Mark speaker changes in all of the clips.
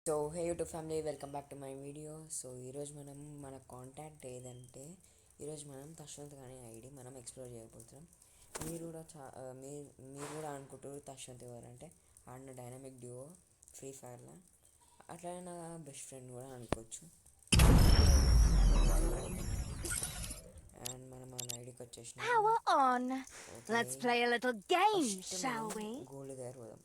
Speaker 1: So hey YouTube family, welcome back to my video. So ఈరోజు మనం మన contact ఏదంటే ఈరోజు మనం తశ్వంత్ కానీ ఐడి మనం ఎక్స్ప్లోర్ చేయబోతున్నాం. మీరు కూడా మీరు కూడా అనుకుంటారు తశ్వంత్ ఎవరంటే ఆడిన డైనమిక్ డ్యూఓ ఫ్రీ ఫైర్లో, అట్లనే నా బెస్ట్ ఫ్రెండ్ కూడా అనుకోవచ్చు. అండ్ మనం మన ఐడికి వచ్చేసిన
Speaker 2: Power on. Let's play a little game, shall we?
Speaker 1: Gold దగ్గర పోదాం.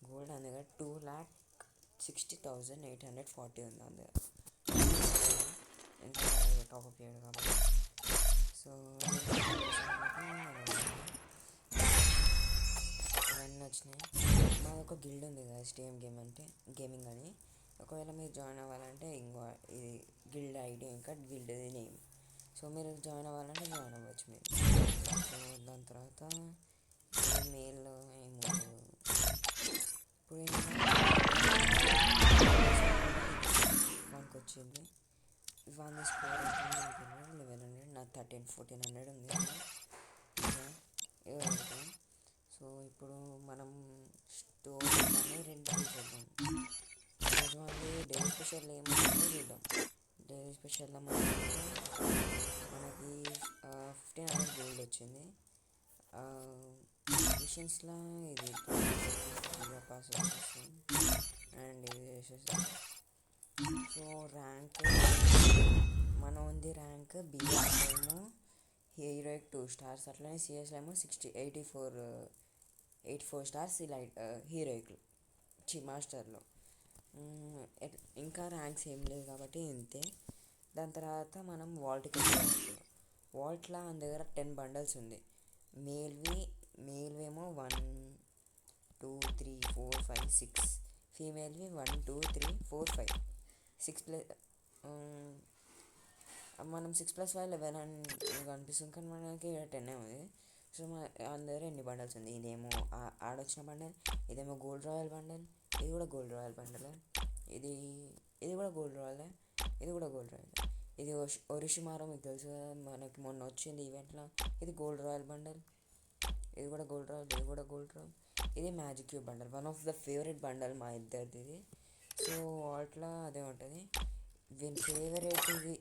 Speaker 1: గోల్డ్ అని దగ్గర 2,60,840 ఉంది అందు దగ్గర. ఎంత టాప్అప్ చేయడు కాబట్టి. సో ఇవన్నీ వచ్చినాయి. మాది ఒక గిల్డ్ ఉంది కదా, స్టేమ్ గేమింగ్ అని. ఒకవేళ మీరు జాయిన్ అవ్వాలంటే ఇంకో ఇది గిల్డ్ ఐడి ఇంకా గిల్డ్ నేమ్. సో మీరు జాయిన్ అవ్వాలంటే జాయిన్ అవ్వచ్చు మీరు. సో దాని తర్వాత మెయిల్లో ఏమో ఇప్పుడు మనకు వచ్చింది వన్ స్కోర్ 1100, నా 1400 ఉంది. సో ఇప్పుడు మనం స్టోర్ రెండు చేద్దాం. ఈరోజు మళ్ళీ డైలీ స్పెషల్ ఏమవుతుందో చూద్దాం. డైలీ స్పెషల్లో మనకి 1500 గోల్డ్ వచ్చింది. మిషన్స్లో ఇది పాస్ వచ్చేస్తుంది అండ్ ఇది వేసేసి. సో ర్యాంక్ మనం ఉంది ర్యాంక్ బిఆర్ ఏమో హీరోయిక్ 2 స్టార్స్, అట్లనే సిఎస్లో ఏమో 84 స్టార్స్ ఇలా హీరోయిక్లు మాస్టర్లో. ఇంకా ర్యాంక్స్ ఏం లేదు కాబట్టి ఇంతే. దాని తర్వాత మనం వాల్ట్కి వెళ్ళాలి. వాల్ట్లో మన దగ్గర 10 బండల్స్ ఉంది. మేల్వేమో 1 2 3 4 5 6, ఫీమేల్వి 1 2 3 4 5 6 మనం 6+5 11 అని కనిపిస్తుంది కానీ మనకి 10 ఉంది. సో అందరూ ఎన్ని బండల్స్ ఉంది. ఇదేమో ఆడొచ్చిన బండల్, ఇదేమో గోల్డ్ రాయల్ బండల్, ఇది కూడా గోల్డ్ రాయల్ బండల్, ఇది కూడా గోల్డ్ రాయల్, ఇది కూడా గోల్డ్ రాయల్. ఇది ఒరిషిమారో, మీకు తెలుసు కదా, మనకి మొన్న వచ్చింది ఈవెంట్లో. ఇది గోల్డ్ రాయల్ బండల్, ఇది కూడా గోల్డ్ రాయల్, ఇది కూడా గోల్డ్ రాయల్. ఇది magic cube bundle, one of the favourite bundle మా ఇద్దరిది ఇది. సో అట్లా అదే ఉంటుంది. వీని ఫేవరెట్ ఇది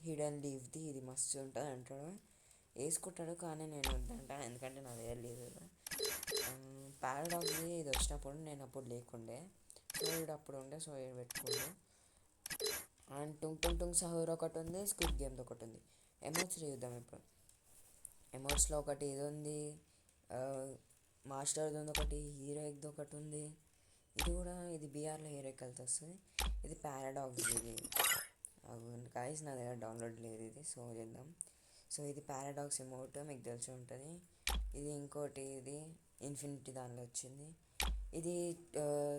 Speaker 1: హిడెన్ లీవ్ది, ఇది మస్తు ఉంటుంది అంటాడు, వేసుకుంటాడు. కానీ నేను వద్దంటాను ఎందుకంటే నా దగ్గర లేదు. పారాడాక్స్ది ఇది వచ్చినప్పుడు నేను అప్పుడు లేకుండే, సో ఇది అప్పుడు ఉండే, సో ఇది పెట్టుకుండే. అండ్ టుంగ్ టుంగ్ టుంగ్ సహూర్ ఒకటి ఉంది, స్క్విడ్ గేమ్ది ఒకటి ఉంది. ఎమోట్స్ చూద్దాం ఇప్పుడు. ఎమోట్స్లో ఒకటి ఇది ఉంది, మాస్టర్ది ఉంది ఒకటి, హీరోయిక్ది ఒకటి ఉంది. ఇది బీఆర్లో హీరోయిక్ కలిసి వస్తుంది. ఇది పారాడాక్స్, ఇది గైస్ నా దగ్గర డౌన్లోడ్ లేదు ఇది, సో చేద్దాం. సో ఇది పారాడాక్స్ ఎమోట్, మీకు తెలిసి ఉంటుంది. ఇది ఇంకోటి, ఇది ఇన్ఫినిటీ దానిలో వచ్చింది. ఇది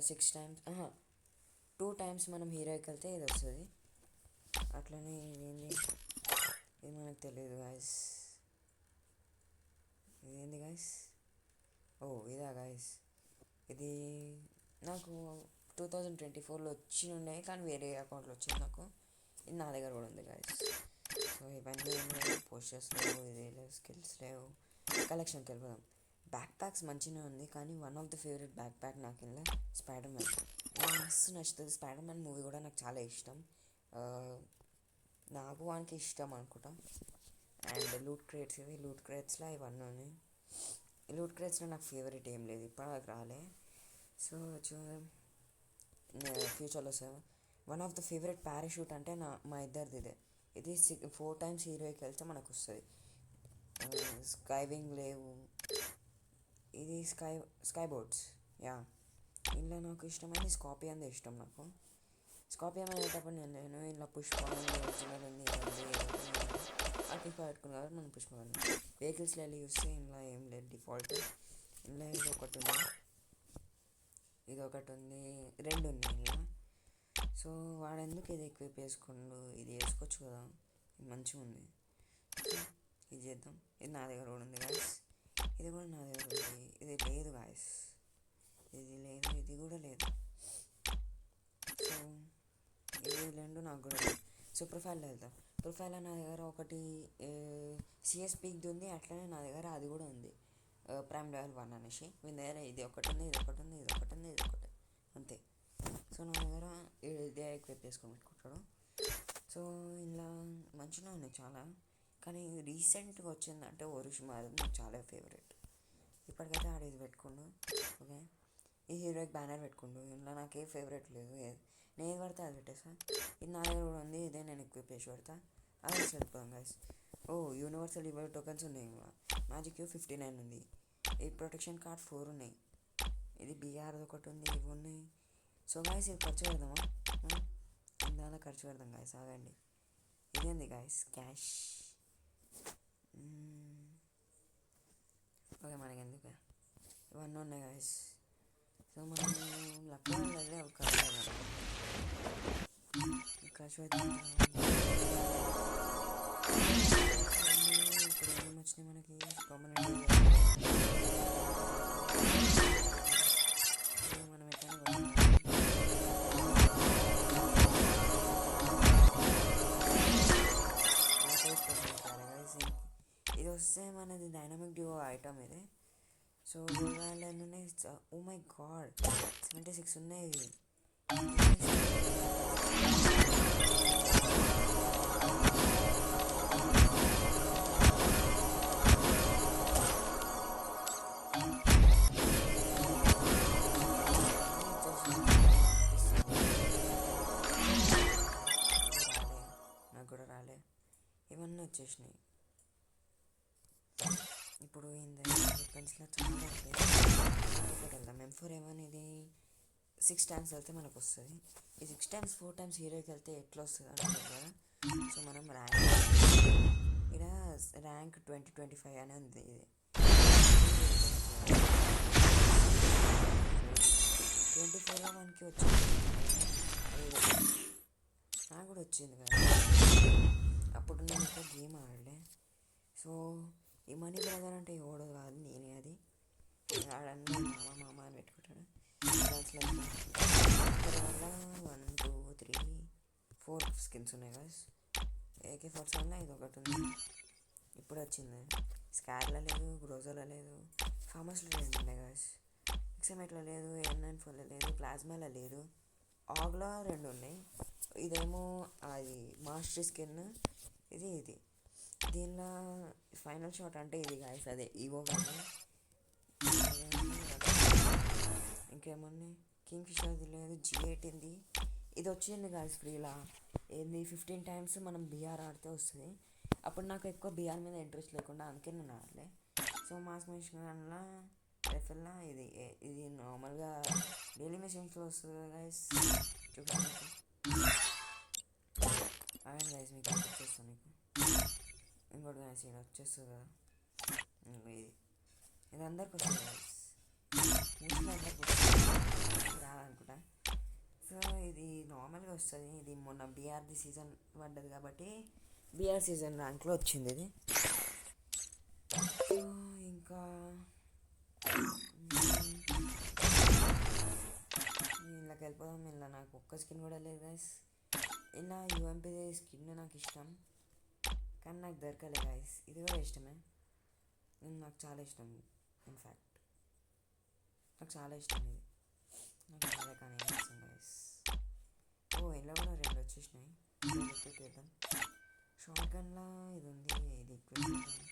Speaker 1: 6 టైమ్స్ 2 టైమ్స్ మనం హీరోయిక్ వెళ్తే ఇది వస్తుంది. అట్లనే ఇదేంది, ఇది మనకు తెలియదు గాయస్. ఇదేంది గాయస్, ఇదా గాయస్. ఇది నాకు 2024లో వచ్చి ఉన్నాయి కానీ వేరే అకౌంట్లో వచ్చింది నాకు. ఇది నా దగ్గర కూడా ఉంది గాయస్. సో ఇవన్నీ పోస్టర్స్ లేవు, ఇది లేవు, స్కిల్స్ లేవు. కలెక్షన్కి వెళ్ళిపోదాం. బ్యాక్ ప్యాక్స్ మంచిగా ఉంది కానీ one of the favourite back pack నాకు ఇలా స్పైడర్ మ్యాన్ మస్తు నచ్చుతుంది. స్పైడర్ మ్యాన్ మూవీ కూడా నాకు చాలా ఇష్టం. నాకు వానికి ఇష్టం అనుకుంటా. అండ్ లూట్ క్రేట్స్లో ఇవన్నీ ఉన్నాయి. లూట్ క్రేట్స్లో నాకు ఫేవరెట్ ఏం లేదు, ఇప్పటిదాకా రాలే. సో ఫ్యూచర్లో వస్తాను. One of the favourite parachute అంటే మా ఇద్దరిది ఇదే. ఇది 4 టైమ్స్ హీరోకి వెళ్తే మనకు వస్తుంది. స్కైవింగ్ లేవు, ఇది స్కై బోర్డ్స్. ఇలా నాకు ఇష్టమైంది స్కార్పియన్ది ఇష్టం నాకు. స్కార్పియన్ అనేటప్పుడు నేను ఇలా పుష్పం ఉంది అటు పెట్టుకున్నా కాబట్టి మనం పుష్పం వెహికల్స్లో వెళ్ళి చూస్తే ఇలా ఏం లేదు డిఫాల్ట్. ఇలా ఇది ఒకటి ఉంది, ఇది ఒకటి ఉంది, 2 ఉన్నాయి ఇలా. సో వాడు ఎందుకు ఇది ఎక్విప్ వేసుకుండు, ఇది వేసుకోవచ్చు కదా, ఇది మంచిగా ఉంది. ఇది చేద్దాం. ఇది నా దగ్గర కూడా ఉంది గాయస్, ఇది కూడా నా దగ్గర ఉంది. ఇది లేదు గాయస్, ఇది లేదు, ఇది కూడా లేదు. సో ఇది 2 నాకు కూడా లేదు. సో ప్రొఫైల్లో వెళ్తాం. ప్రొఫైల్లో నా దగ్గర ఒకటి సిఎస్ పీక్ది ఉంది, అట్లనే నా దగ్గర అది కూడా ఉంది, ప్రైమ్ లెవెల్ 1 అనేసి. మీ దగ్గర ఇది ఒకటి ఉంది, ఇది ఒకటి ఉంది, ఇది ఒకటి ఉంది, ఇది ఒకటి అంతే. సో నా దగ్గర ఇదే ఎక్విప్ చేసుకొని పెట్టుకుంటాడు. సో ఇలా మంచిగా ఉన్నాయి చాలా. కానీ రీసెంట్గా వచ్చిందంటే ఒరుషిమారు నాకు చాలా ఫేవరెట్. ఇప్పటికైతే ఆడ ఇది పెట్టుకుండు. ఓకే, ఈ హీరోకి బ్యానర్ పెట్టుకుండు. ఇలా నాకు ఏ ఫేవరెట్ లేదు. నేను ఏది పడితే అది పెట్టేస్తా. ఇది నా దగ్గర కూడా ఉంది, ఇదే నేను ఎక్విప్ చేసి పెడతా. అదే వెళ్ళిపోదాం గైస్. యూనివర్సల్ ఈవెంట్ టోకెన్స్ ఉన్నాయి. మ్యాజిక్ క్యూ 59 ఉంది. ఈ ప్రొటెక్షన్ కార్డ్ 4 ఉన్నాయి. ఇది బీఆర్ ఒకటి ఉంది, ఇవి ఉన్నాయి. సో గాయస్ ఇది ఖర్చు పెడదామా? ఇందాక ఖర్చు పెడదాం గాయస్, ఆగండి. ఇదేంది గాయస్? క్యాష్. ఓకే, మనకి ఎందుకు ఇవన్నీ ఉన్నాయి గాయస్. సో మనం లక్కలో వెళ్ళి అవి ఖర్చు పెడదాం. ఖర్చు పెడతాం. ఇప్పుడు ఏమేమి వచ్చినాయి మనకి? పర్మనెంట్ మనం ఎట్లా ఇది వస్తే మనది డైనమిక్ డ్యూ ఐటమ్ ఇది. సో గోల్డ్ ఎన్ని ఉన్నాయి? ఓ మై గాడ్, 76 ఉన్నాయి ఇవి. నాకు కూడా రాలే, ఇవన్నీ వచ్చేసినాయి. ఇప్పుడు వెపన్స్లో చాలా ఒకటి వెళ్దాం. M4 ఏమనేది 6 times వెళ్తే మనకు వస్తుంది. ఈ 6 times 4 times హీరోకి వెళ్తే ఎట్లా వస్తుంది అంటారు కదా. సో మనం ర్యాంక్ ఇక్కడ ర్యాంక్ 2025 అని ఉంది. ఇది 24లో మనకి వచ్చింది, నాకు కూడా వచ్చింది కదా. అప్పుడు నేను ఇంకా గేమ్ ఆడలే. సో ఈ మనీ బ్రదర్ అంటే ఎవడో కాదు, నేనే. అది ఆడన్నీ మామ అని పెట్టుకుంటాడు. దాంట్లో 1 2 3 4 స్కిన్స్ ఉన్నాయి గాయస్. AK-47లో ఇది ఒకటి ఉంది, ఇప్పుడు వచ్చింది. స్కార్లో లేదు, గ్రోజోలో లేదు, ఫార్మస్లో 2 ఉన్నాయి గాయస్. XM8లో లేదు, N94లో లేదు, ప్లాస్మాలో లేదు, ఆగ్లో 2 ఉన్నాయి. ఇదేమో అది మాస్టర్ స్కిన్, ఇది దీనిలో ఫైనల్ షాట్ అంటే ఇది గాయస్, అదే ఈవో కానీ. ఇంకేమన్నా కింగ్ ఫిషర్ది లేదు, G8 ఉంది. ఇది వచ్చింది గాయస్ ఫ్రీలా. ఏంది 15 times మనం బీఆర్ ఆడితే వస్తుంది. అప్పుడు నాకు ఎక్కువ బీఆర్ మీద ఇంట్రెస్ట్ లేకుండా, అందుకే నేను ఆడలే. సో మాస్ మిషన్లో రైఫిల్లా ఇది నార్మల్గా డైలీ మిషన్స్లో వస్తుంది గాయస్. చూడండి అదే గాయస్, మీకు వచ్చేస్తాను. మీకు ఇంకోటి గాయస్ ఇది వచ్చేస్తుంది కదా, ఇది అందరికి వస్తుంది గాయస్, మోస్ట్లీ అందరికి వస్తుంది, రాదనుకుంటా. సో ఇది నార్మల్గా వస్తుంది. ఇది మొన్న బీఆర్ది సీజన్ పడ్డది కాబట్టి బీఆర్ సీజన్ ర్యాంక్లో వచ్చింది ఇది. సో ఇంకా ఇళ్ళకి వెళ్ళిపోదాం. ఇలా నాకు ఒక్క స్కిన్ కూడా లేదు గాయస్. ఇలా UMP స్కిన్ నాకు ఇష్టం, కానీ నాకు దొరకలే గాయస్. ఇది కూడా ఇష్టమే, నాకు చాలా ఇష్టం. ఇన్ఫ్యాక్ట్ నాకు చాలా ఇష్టం ఇది, నాకు చాలా. కానీ ఏం చేస్తాం గాయస్. ఇలా కూడా 2 వచ్చేసినాయి. ఎక్విప్ చేద్దాం. షార్ట్ గన్లా ఇది ఉంది, ఇది ఎక్విప్ చేద్దాం.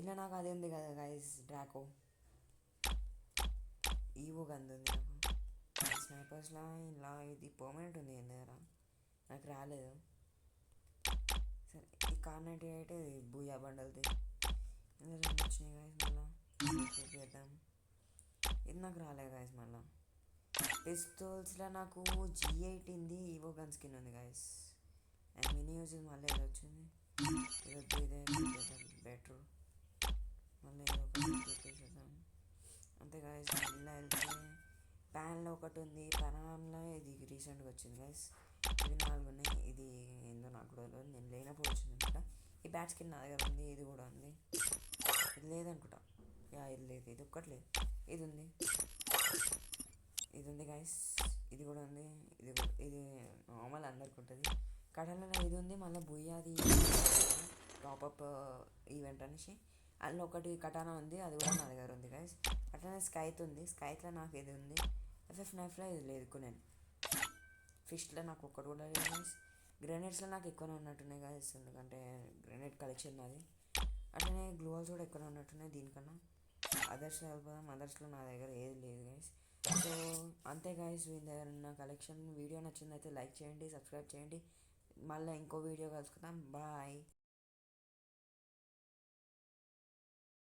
Speaker 1: ఇలా నాకు అది ఉంది కదా గాయస్, డ్రాకో ఈవో గన్ ఉంది నాకు. స్నైపర్స్లా ఇలా ఇది పర్మనెంట్ ఉంది ఏం దగ్గర, నాకు రాలేదు. సరే ఈ Kar98 ఇది బూయా బండల్ది. ఇలా 2 వచ్చినాయి గాయస్. మళ్ళీ చేద్దాం. ఇది నాకు రాలేదు గాయస్. మళ్ళీ పిస్తోల్స్లో నాకు G8 ఉంది, ఈవో గన్ స్కిన్ ఉంది గాయస్. అండ్ మినీ యూజ్ మళ్ళీ ఏదో వచ్చింది. ఇదే బెటర్. మళ్ళీ ఏదో ఒకటి చేద్దాం అంతే గాయస్. మళ్ళీ వెళ్తే ప్యాన్లో ఒకటి ఉంది, పనాన్లో ఇది రీసెంట్గా వచ్చింది గాయస్. ఇవి 4 ఉన్నాయి. ఇది ఏందో నాకు కూడా తెలియదు, నేను లేనప్పుడు వచ్చింది అనమాట. ఈ బ్యాట్ స్కిన్ నా దగ్గర ఉంది, ఇది కూడా ఉంది. ఇది లేదనుకుంటా, ఇది లేదు, ఇది ఒక్కటి లేదు. ఇది ఉంది గాయస్, ఇది కూడా ఉంది. ఇది నార్మల్ అందరికి ఉంటుంది. కడలలో ఇది ఉంది. మళ్ళీ బుయ్యాది టాపప్ ఈవెంట్ అనేసి అందులో ఒకటి కటానా ఉంది, అది కూడా నా దగ్గర ఉంది గాయస్. అట్లనే స్కైత్ ఉంది. స్కైత్లో నాకు ఇది ఉంది, ఎఫ్ఎఫ్ నైఫ్లో ఇది లేదు కొన్నాను. ఫిష్లో నాకు ఒక్కటి కూడా లేదు గైస్. గ్రెనేడ్స్లో నాకు ఎక్కువనే ఉన్నట్టున్నాయి గైస్, ఎందుకంటే గ్రెనేడ్ కలెక్షన్ నాది. అట్లనే గ్లూవాల్స్ కూడా ఎక్కువనే ఉన్నట్టున్నాయి దీనికన్నా. అదర్స్లో వెళ్ళిపోదాం. అదర్స్లో నా దగ్గర ఏది లేదు గైస్. సో అంతే గైస్, వీళ్ళ దగ్గర ఉన్న కలెక్షన్. వీడియో నచ్చిందైతే లైక్ చేయండి, సబ్స్క్రైబ్ చేయండి. మళ్ళీ ఇంకో వీడియో కలుసుకుందాం. బాయ్.